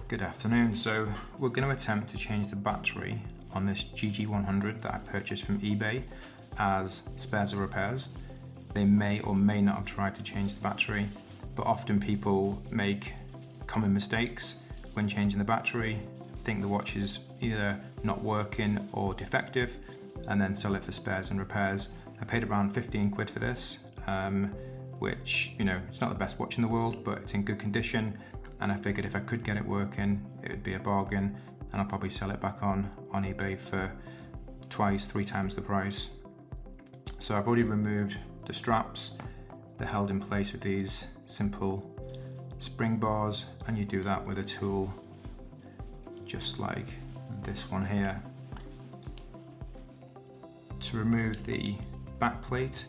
Good afternoon. So we're going to attempt to change the battery on this GG100 that I purchased from eBay as spares or repairs. They may or may not have tried to change the battery, but often people make common mistakes when changing the battery, think the watch is either not working or defective, and then sell it for spares and repairs. I paid around 15 quid for this, which, it's not the best watch in the world, but it's in good condition. And I figured if I could get it working, it would be a bargain, and I'll probably sell it back on eBay for twice, 3 times the price. So I've already removed the straps. They're held in place with these simple spring bars, and you do that with a tool just like this one here. To remove the back plate,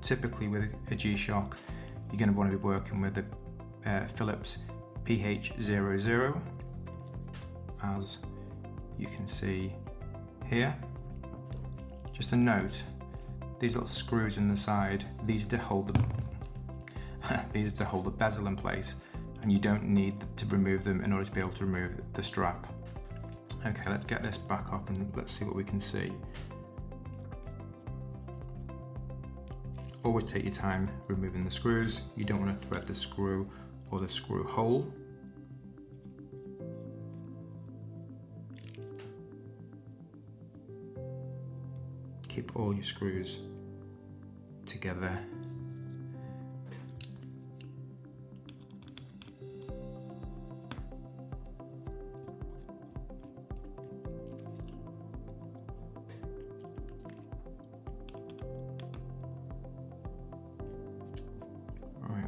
typically with a G-Shock, you're going to want to be working with a Phillips PH00, as you can see here. Just a note, these little screws in the side, these to hold the bezel in place, and you don't need to remove them in order to be able to remove the strap. Okay, let's get this back off and let's see what we can see. Always take your time removing the screws. You don't want to thread the screw or the screw hole. Keep all your screws together.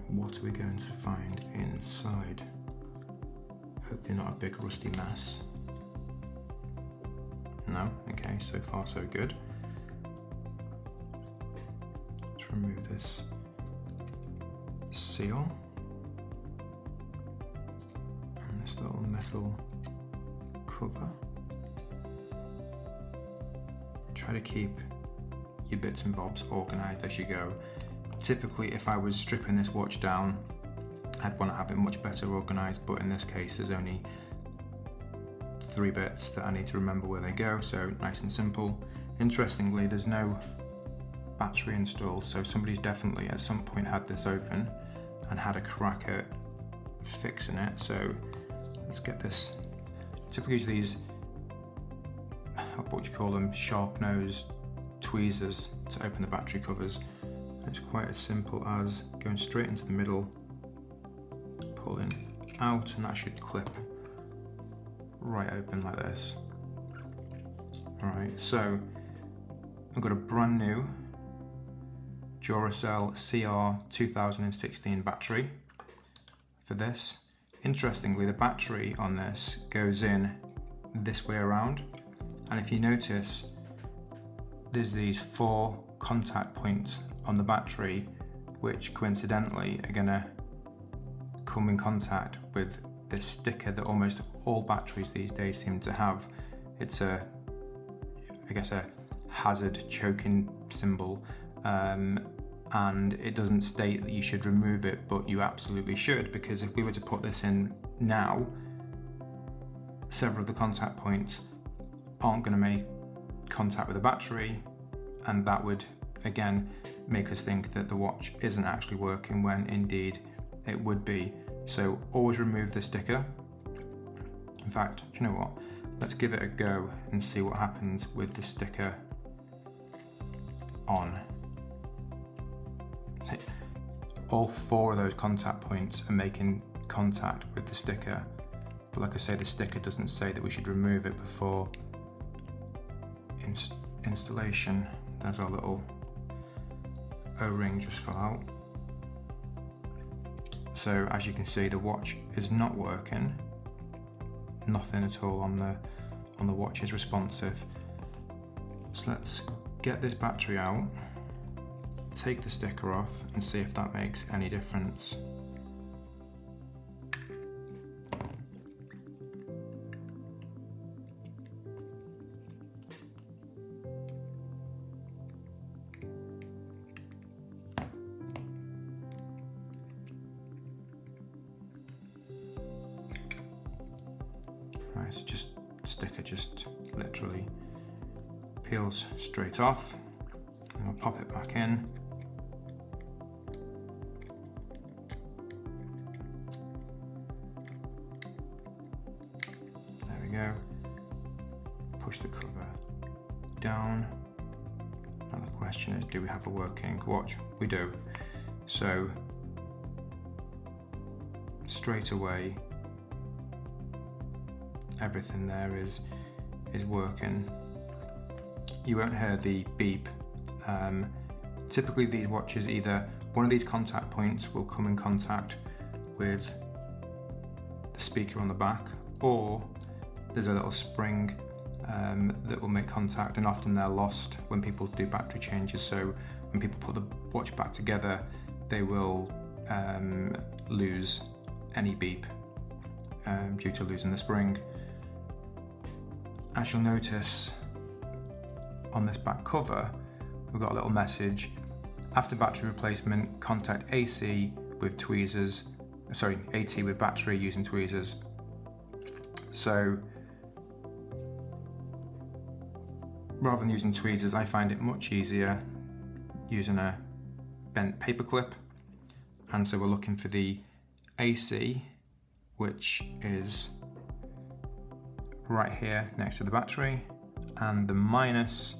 What are we going to find inside? Hopefully not a big rusty mess. No? Okay, so far so good. Let's remove this seal and this little metal cover. Try to keep your bits and bobs organised as you go. Typically, if I was stripping this watch down, I'd want to have it much better organised, but in this case there's only 3 bits that I need to remember where they go, so nice and simple. Interestingly, there's no battery installed, so somebody's definitely at some point had this open and had a crack at fixing it. So let's get this. Typically use these, what would you call them, sharp nose tweezers to open the battery covers. It's quite as simple as going straight into the middle, pulling out, and that should clip right open like this. Alright, so I've got a brand new Duracell CR 2016 battery for this. Interestingly, the battery on this goes in this way around, and if you notice, there's these 4 contact points on the battery, which coincidentally are going to come in contact with this sticker that almost all batteries these days seem to have. It's a hazard choking symbol, and it doesn't state that you should remove it, but you absolutely should, because if we were to put this in now, several of the contact points aren't going to make contact with the battery, and that would again make us think that the watch isn't actually working when indeed it would be. So always remove the sticker. In fact, do you know what? Let's give it a go and see what happens with the sticker on. All 4 of those contact points are making contact with the sticker, but like I say, the sticker doesn't say that we should remove it before installation. There's our little O-ring just fell out. So as you can see, the watch is not working. Nothing at all on the watch is responsive. So let's get this battery out, take the sticker off, and see if that makes any difference. nice. Just sticker just literally peels straight off. And we'll pop it back in. There we go. Push the cover down. Now the question is, do we have a working watch? We do. So straight away, everything there is working. You won't hear the beep. Typically these watches, either one of these contact points will come in contact with the speaker on the back, or there's a little spring that will make contact, and often they're lost when people do battery changes. So when people put the watch back together, they will lose any beep due to losing the spring. As you'll notice on this back cover, we've got a little message: after battery replacement, contact AC with tweezers, sorry, AT with battery using tweezers. So rather than using tweezers, I find it much easier using a bent paper clip. And so we're looking for the AC, which is right here next to the battery, and the minus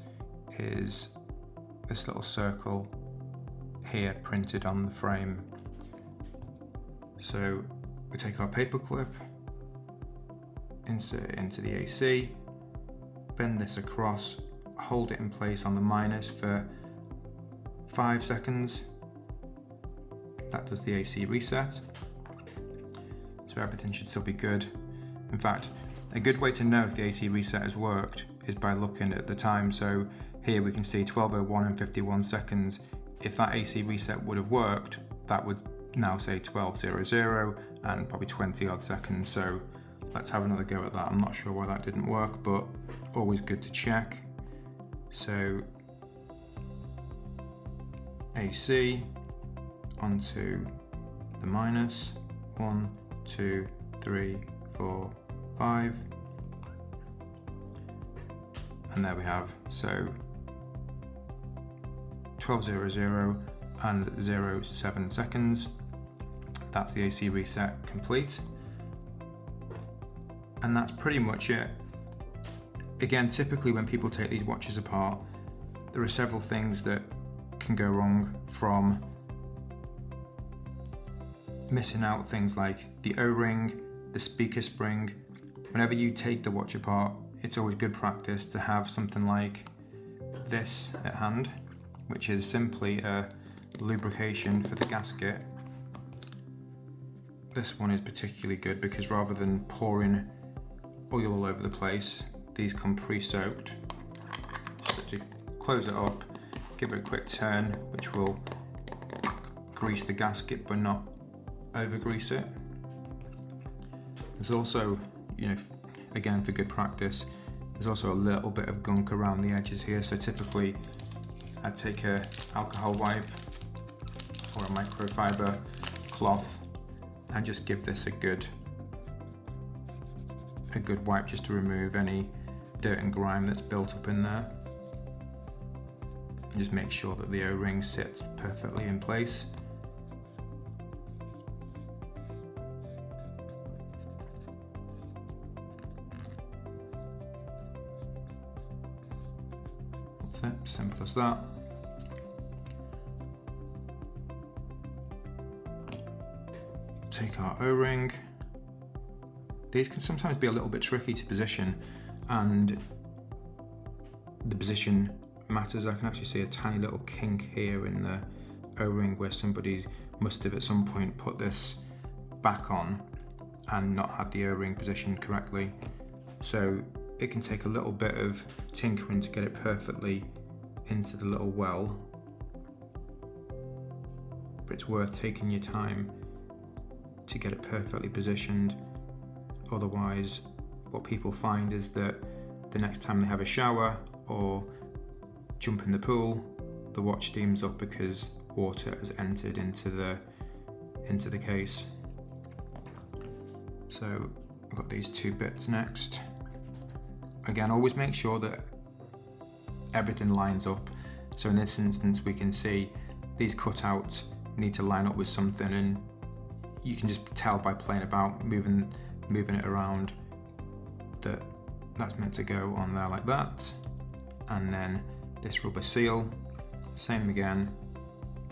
is this little circle here printed on the frame. So we take our paper clip, insert it into the AC, bend this across, hold it in place on the minus for 5 seconds. That does the AC reset. So everything should still be good. In fact, a good way to know if the AC reset has worked is by looking at the time. So here we can see 12:01 and 51 seconds. If that AC reset would have worked, that would now say 12:00 and probably 20 odd seconds. So let's have another go at that. I'm not sure why that didn't work, but always good to check. So AC onto the minus, 1, 2, 3, 4, 5. And there we have, so 12:00 and 07 seconds. That's the AC reset complete. And that's pretty much it. Again, typically when people take these watches apart, there are several things that can go wrong, from missing out things like the O-ring, the speaker spring. Whenever you take the watch apart, it's always good practice to have something like this at hand, which is simply a lubrication for the gasket. This one is particularly good because rather than pouring oil all over the place, these come pre-soaked. So to close it up, give it a quick turn, which will grease the gasket but not over grease it. There's also, again for good practice, there's also a little bit of gunk around the edges here. So typically I'd take a alcohol wipe or a microfiber cloth and just give this a good wipe just to remove any dirt and grime that's built up in there. And just make sure that the O-ring sits perfectly in place. That's it, simple as that. Take our O-ring. These can sometimes be a little bit tricky to position, and the position matters. I can actually see a tiny little kink here in the O-ring where somebody must have at some point put this back on and not had the O-ring positioned correctly. So it can take a little bit of tinkering to get it perfectly into the little well, but it's worth taking your time to get it perfectly positioned. Otherwise, what people find is that the next time they have a shower or jump in the pool, the watch steams up because water has entered into the case. So we've got these two bits next. Again, always make sure that everything lines up. So in this instance, we can see these cutouts need to line up with something, and you can just tell by playing about, moving it around, that that's meant to go on there like that. And then this rubber seal, same again,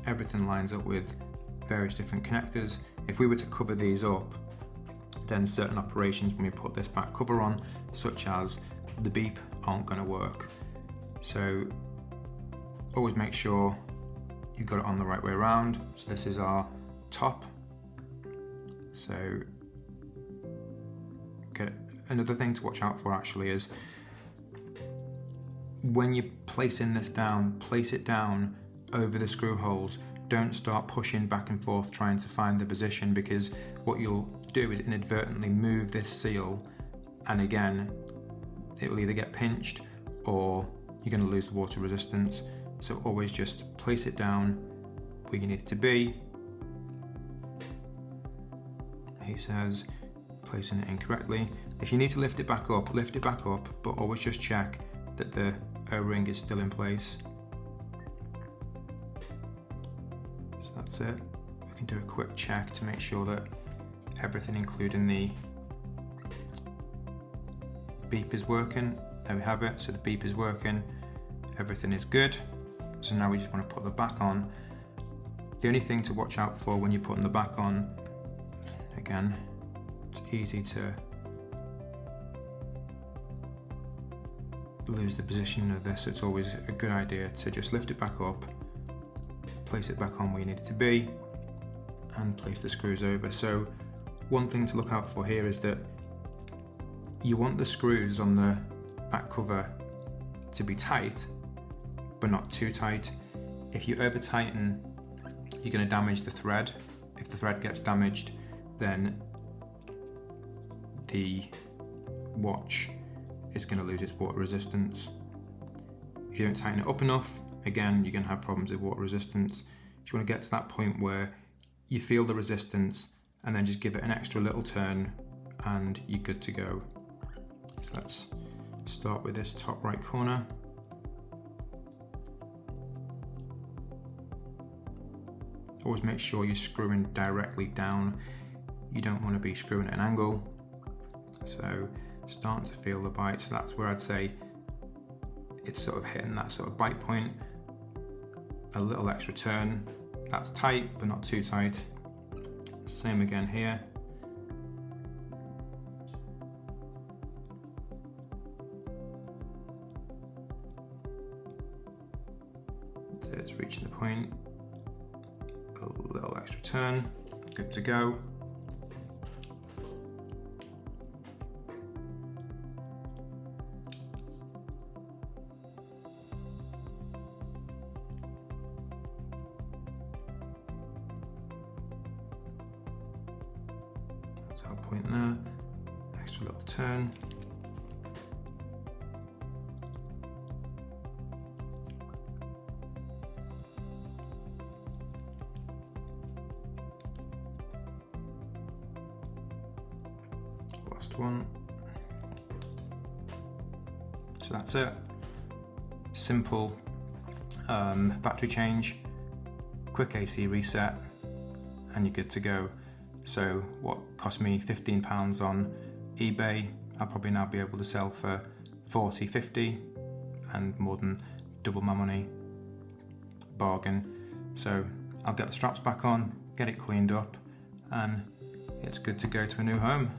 everything lines up with various different connectors. If we were to cover these up, then certain operations when we put this back cover on, such as the beep, aren't going to work. So always make sure you've got it on the right way around. So this is our top. So another thing to watch out for actually is when you're placing this down, place it down over the screw holes. Don't start pushing back and forth trying to find the position, because what you'll do is inadvertently move this seal, and again it will either get pinched or you're going to lose the water resistance. So always just place it down where you need it to be. He says placing it incorrectly. If you need to lift it back up, but always just check that the O-ring is still in place. So that's it. We can do a quick check to make sure that everything, including the beep, is working. There we have it. So the beep is working, everything is good. So now we just want to put the back on. The only thing to watch out for when you're putting the back on, again, it's easy to lose the position of this. So it's always a good idea to just lift it back up, place it back on where you need it to be, and place the screws over. So one thing to look out for here is that you want the screws on the back cover to be tight, but not too tight. If you over tighten, you're going to damage the thread. If the thread gets damaged, then the watch is going to lose its water resistance. If you don't tighten it up enough, again, you're going to have problems with water resistance. You want to get to that point where you feel the resistance and then just give it an extra little turn and you're good to go. So let's start with this top right corner. Always make sure you're screwing directly down. You don't want to be screwing at an angle. So starting to feel the bite. So that's where I'd say it's sort of hitting that sort of bite point. A little extra turn. That's tight, but not too tight. Same again here. So it's reaching the point. A little extra turn. Good to go. That's our point there. Extra little turn. Last one. So that's it. Simple battery change, quick AC reset, and you're good to go. So what cost me £15 on eBay, I'll probably now be able to sell for 40, 50, and more than double my money. Bargain. So I'll get the straps back on, get it cleaned up, and it's good to go to a new home.